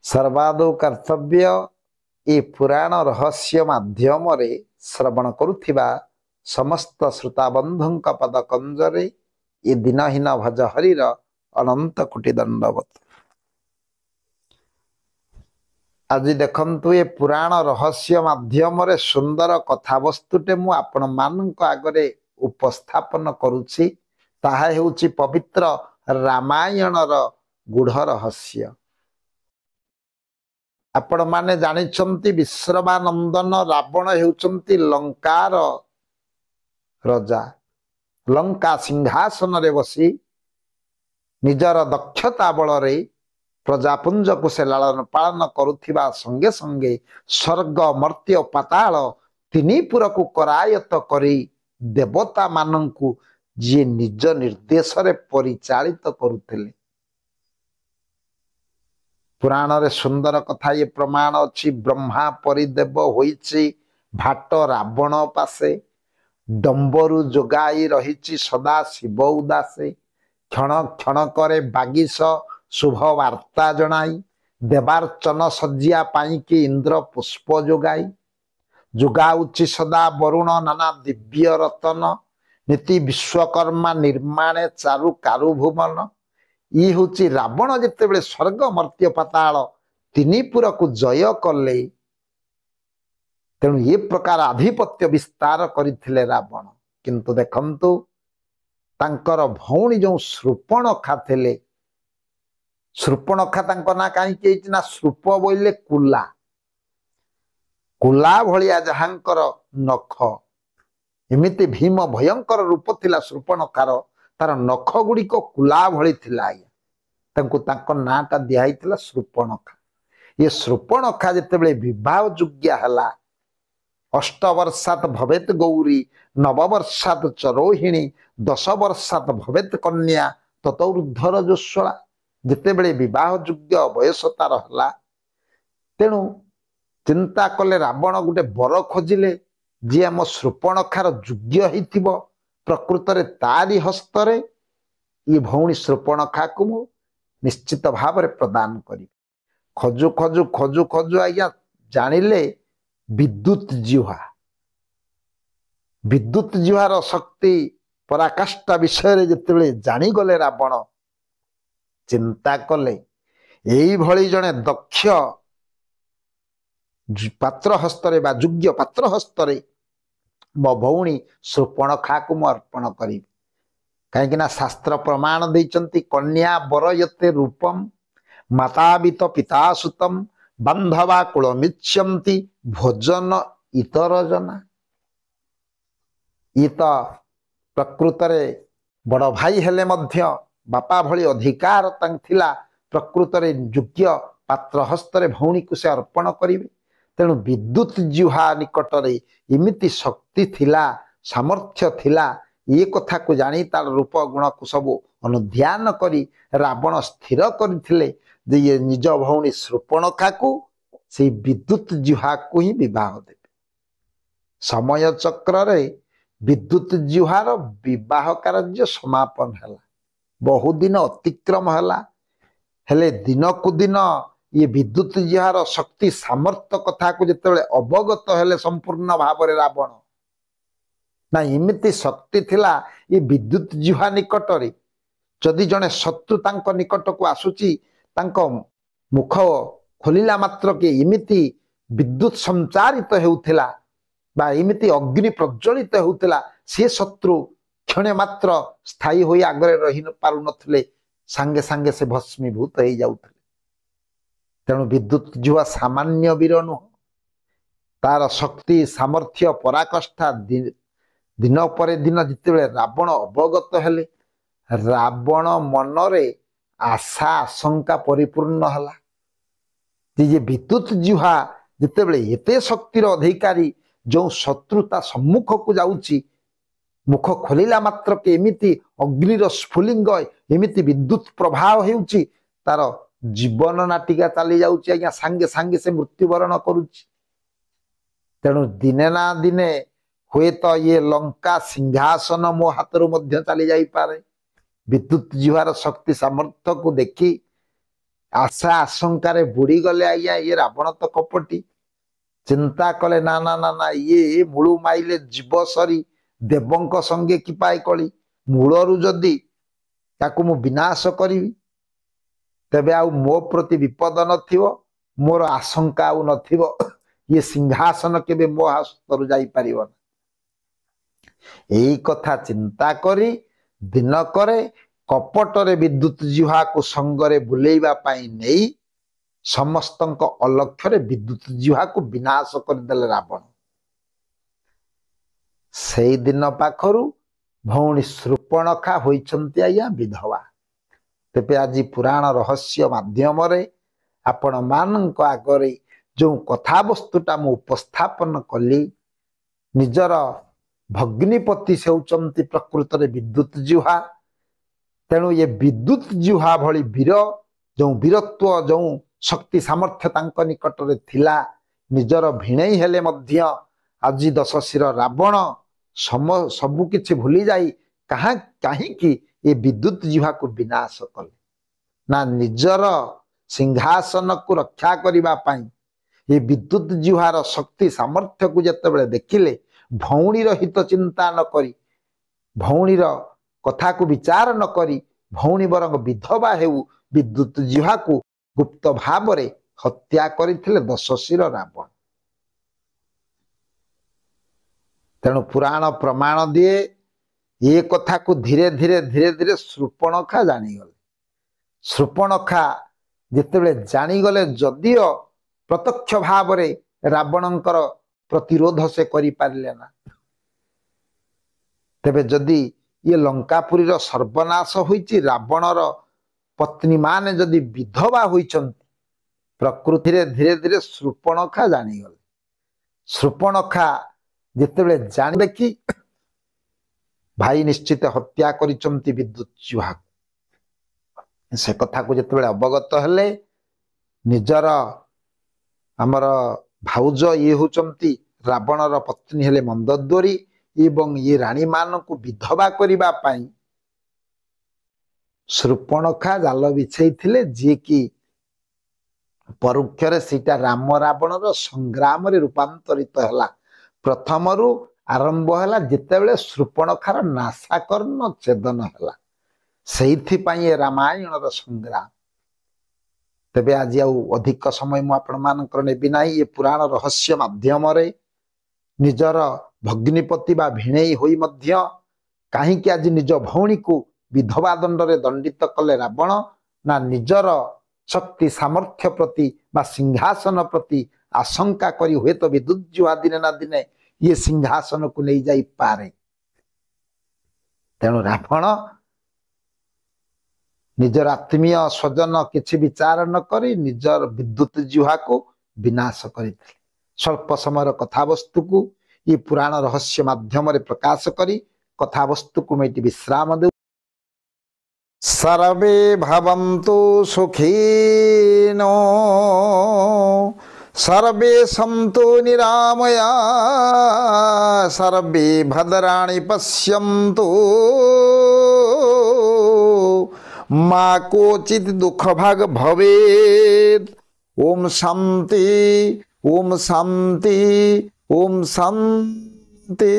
सर्वादौ कर्तव्य ए पुराण रहस्य माध्यम श्रवण करुथिबा समस्त श्रोताबंधुंक पद कंजरे ए दिनहीन भज हरिर अनंत कोटि दंडवत। आज देखंतु ए पुराण रहस्य माध्यम सुंदर कथावस्तुटे मु आपण मानक आगरे उपस्थापन करुछि। ताहा हेउछि पवित्र रामायणर गूढ़ रहस्य। आपण माने जानिछंती विश्रवानंदन रावण हेउछंती लंकार राजा। लंका सिंहासन रे बसी निजर दक्षता बल रे प्रजापुंज को से लालन पालन करुथिबा संगे संगे स्वर्ग मर्त्य पाताल तीनिपुर को करायत करी देवता मानंकु जे निज निर्देश रे परिचालित करुथिले। पुराण रे सुंदर कथा ये प्रमाण अच्छी। ब्रह्मा परिदेव होइछि भाट रावण पासे, डंबरु जोगाई रहिछि सदा शिव उदासे। क्षण क्षण करे बागिश शुभ वार्ता जनाई, देवार्चन सज्जिया पाई कि इंद्र पुष्प जोगाई। जोगाउछि सदा वरुण नाना दिव्य रतन, नीति विश्वकर्मा निर्माणे चारु कारु भुवन। ये हूँ रावण जिते स्वर्ग मर्त्य पाताल तीनिपुर को जय कले, तेणु ये प्रकार आधिपत्य विस्तार करथिले रावण। किंतु देखंतु तांकर भौणी जो शूर्पणखा थिले, शूर्पणखा तांको ना कहीं ना शूर्प बोइले कुला, कुला भलिया जहांकर नख। एमिति भीम भयंकर रूप थिला शूर्पणखार, तार नख गुड़िक कुला भली थिला। तांको तांको नाटा दिया शूर्पणखा। ये शूर्पणखा जितेबले विवाह योग्य हला, 8 वर्षात भवेत गौरी, 9 वर्षात चरोहिणी, 10 वर्षात भवेत कन्या, ततोर्धर जोस्वला। जितेबले विवाह योग्य बयस तार हला, तेणु चिंता कले रावण गोटे बर खोजिले जी आम शूर्पणखार योग्य हिथिबो। प्रकृत रे तारी हस्तरे ये भौणी शूर्पणखा को मु निश्चित भाव में प्रदान करी। खजु खजु खजु खजु आज्ञा जानिले विद्युत जिह्वा। विद्युत जिह्वार शक्ति पराकाष्ठा विषय जिते जानीगले रावण चिंता कले यही भली जने दक्ष पात्र हस्तरे बा योग्य पात्र हस्तरे मो भौणी शूर्पणखा को मु अर्पण करी। कहीं शास्त्र प्रमाण देइचंती कन्या बरयते रूपम, मातावित पिता सुतम, बांधवा कुलमिच्छन्ति भोजन इतर जना। ये तो प्रकृत रे बड़ भाई हेले मध्य बापा भली अधिकार तांग थिला। प्रकृत रे योग्य पात्र हस्तरे भौणी को से अर्पण करिवे। तेणु विद्युत जिह्वा निकट रे इमिति शक्ति थिला, सामर्थ्य थिला। ये कथा को जानी तार रूप गुण को सब अनुध्यान करी रावण स्थिर करथिले जे ये निज भौणी शूर्पणखा को से विद्युत जिह्वा को ही विवाह देवे। समय चक्र रे विद्युत जिह्वार विवाह कार्य समापन हैला। बहु दिन अतिक्रम हैला, हेले दिन को दिन ये विद्युत जिह्वार शक्ति सामर्थ्य कथा को जेतेबेले अवगत हेले संपूर्ण भाव रे रावण ना इमिति शक्ति थिला। ये विद्युत जिह्वा निकट रे जदि जने शत्रु तांको निकट को आसुची, तांको मुख खोलिला मात्र के इमिति विद्युत संचारित हेउथिला बा इमिति अग्नि प्रज्वलित हेउथिला। से शत्रु क्षणे मात्र स्थायी होई आगरे रही पारु नथिले, सांगे सांगे से भस्मीभूत हो जाउथिले। तेणु विद्युत जिह्वा सामान्य वीर नुह, तार शक्ति सामर्थ्य पराकाष्ठा दिन पर दिन जिते रावण अवगत हेले, रावण मनरे आशा आशंका परिपूर्ण हला। जे विद्युत जिह्वा जितेबले एते शक्तिर अधिकारी जो शत्रुता सम्मुख को जाउची, मुख खोलिला मात्र के एमिति अग्निर स्फुलिंग एमिति विद्युत प्रभाव हेउची, तार जीवन नाटिका चली जाउची। आज्ञा सांगे सांगे से मृत्युवरण करुची। तेणु दिने ना दिने हुए तो ये लंका सिंहासन मो हाथरू मध्य चली जाई पारे। विद्युत जिह्वार शक्ति सामर्थ्य को देखी आशा आशंकार बुड़ी गले आज्ञा ये रावण तो कपटी चिंता कले ना ना ना ना ये मूलु माइले जीव सरी देवंक संगे कि पाए कली मूलरू जदि ताकू मु विनाश करी तेबे आउ मो प्रति विपद नथिवो मोर आशंका आउ नथिवो ये सिंहासन केबे मो हस्तरु जाई परिबो एई कथा चिंता करी दिन करे कपटरे विद्युत जिह्वा को संगरे बुलेइबा पाई नेई समस्तंक अलक्ष्य विद्युत जिह्वा को विनाश करदेले रावण से दिन पाखरु भौणी शूर्पणखा होइछन्ति आज्ञा विधवा तेबे आज पुराण रहस्य माध्यम आपण मानक आगरे जो कथा वस्तुटा मु उपस्थापन कली निजर भग्निपति से होचन्ति प्रकृत रे विद्युत जिह्वा तेणु ये विद्युत जिह्वा भली वीर जो वीरत्व जो शक्ति सामर्थ्य तांक निकट रे थिला निजर भिणेई हेले मध्य आज दशशिर रावण सबु किछि भूली जाई कहीं कि ये विद्युत जिह्वा को विनाश कले ना निजर सिंहासन को रक्षा करिबा पाई ये विद्युत जिह्वार शक्ति सामर्थ्य को जेतेबेले देखिले भौणीर हित चिंता न करी भौणीर कथा को विचार न करी भौणी बरंग विधवा हेउ विद्युत जिह्वा को गुप्त भाव रे हत्या करथिले दशशिर रावण तेणु पुराण प्रमाण दिए ये कथा को धीरे धीरे शूर्पणखा जानीगले शूर्पणखा जितेबेले जानीगले जदिओ प्रत्यक्ष भाव रे रावणंकर प्रतिरोध से करि पारले ना तेबे जदि ये लंकापुरी सर्वनाश होइछि रावणर पत्नी माने जदि विधवा होइछन्ति प्रकृति रे धीरे धीरे शूर्पणखा जानीगले शूर्पणखा जितेबेले जानिबे कि भाई निश्चित हत्या करिछन्ति विद्युत जिह्वा से कथा को जितेबेले अवगत हेले निजर आमर भाउज ये होचन्ति रावणर पत्नी हेले मंदोदरी एवं ये रानी मान को विधवा करिबा पाई शूर्पणखा जाल बिछाई जी कि परोक्षरे सीटा राम रावणर संग्राम रे रूपांतरित हैला प्रथम रु आरंभ हैला जितेबेले शूर्पणखार नासाकर्ण छेदन हैला सेइथि पई रामायणर संग्राम तेबे आज अधिक समय मु आपण मानकर नेबी नाही ये पुराण रहस्य माध्यम रे निजर भग्निपति बा भिणेई होई मध्य काहे कि आज निज भौणी को विधवा दंड रे दंडित कले रावण ना निजर शक्ति सामर्थ्य प्रति बा सिंहासन प्रति आशंका करी हुए तो विद्युत जिह्वा दिने ना दिने ये सिंहासन को नहीं जाई पारे तेणु रावण निजर आत्मीय स्वजन किछि विचार न करी निजर विद्युत जिह्वा को विनाश करथिले स्वल्प समय कथा वस्तु को ये पुराण रहस्य माध्यम रे प्रकाश करी कथा वस्तु को मैं विश्राम दे सर्वे भवन्तु सुखिनो सर्वे सन्तु निरामया सर्वे भद्राणि पश्यन्तु मा कोचित् दुख भाग भवेत् ओम शांति ओम शांति ओम शांति।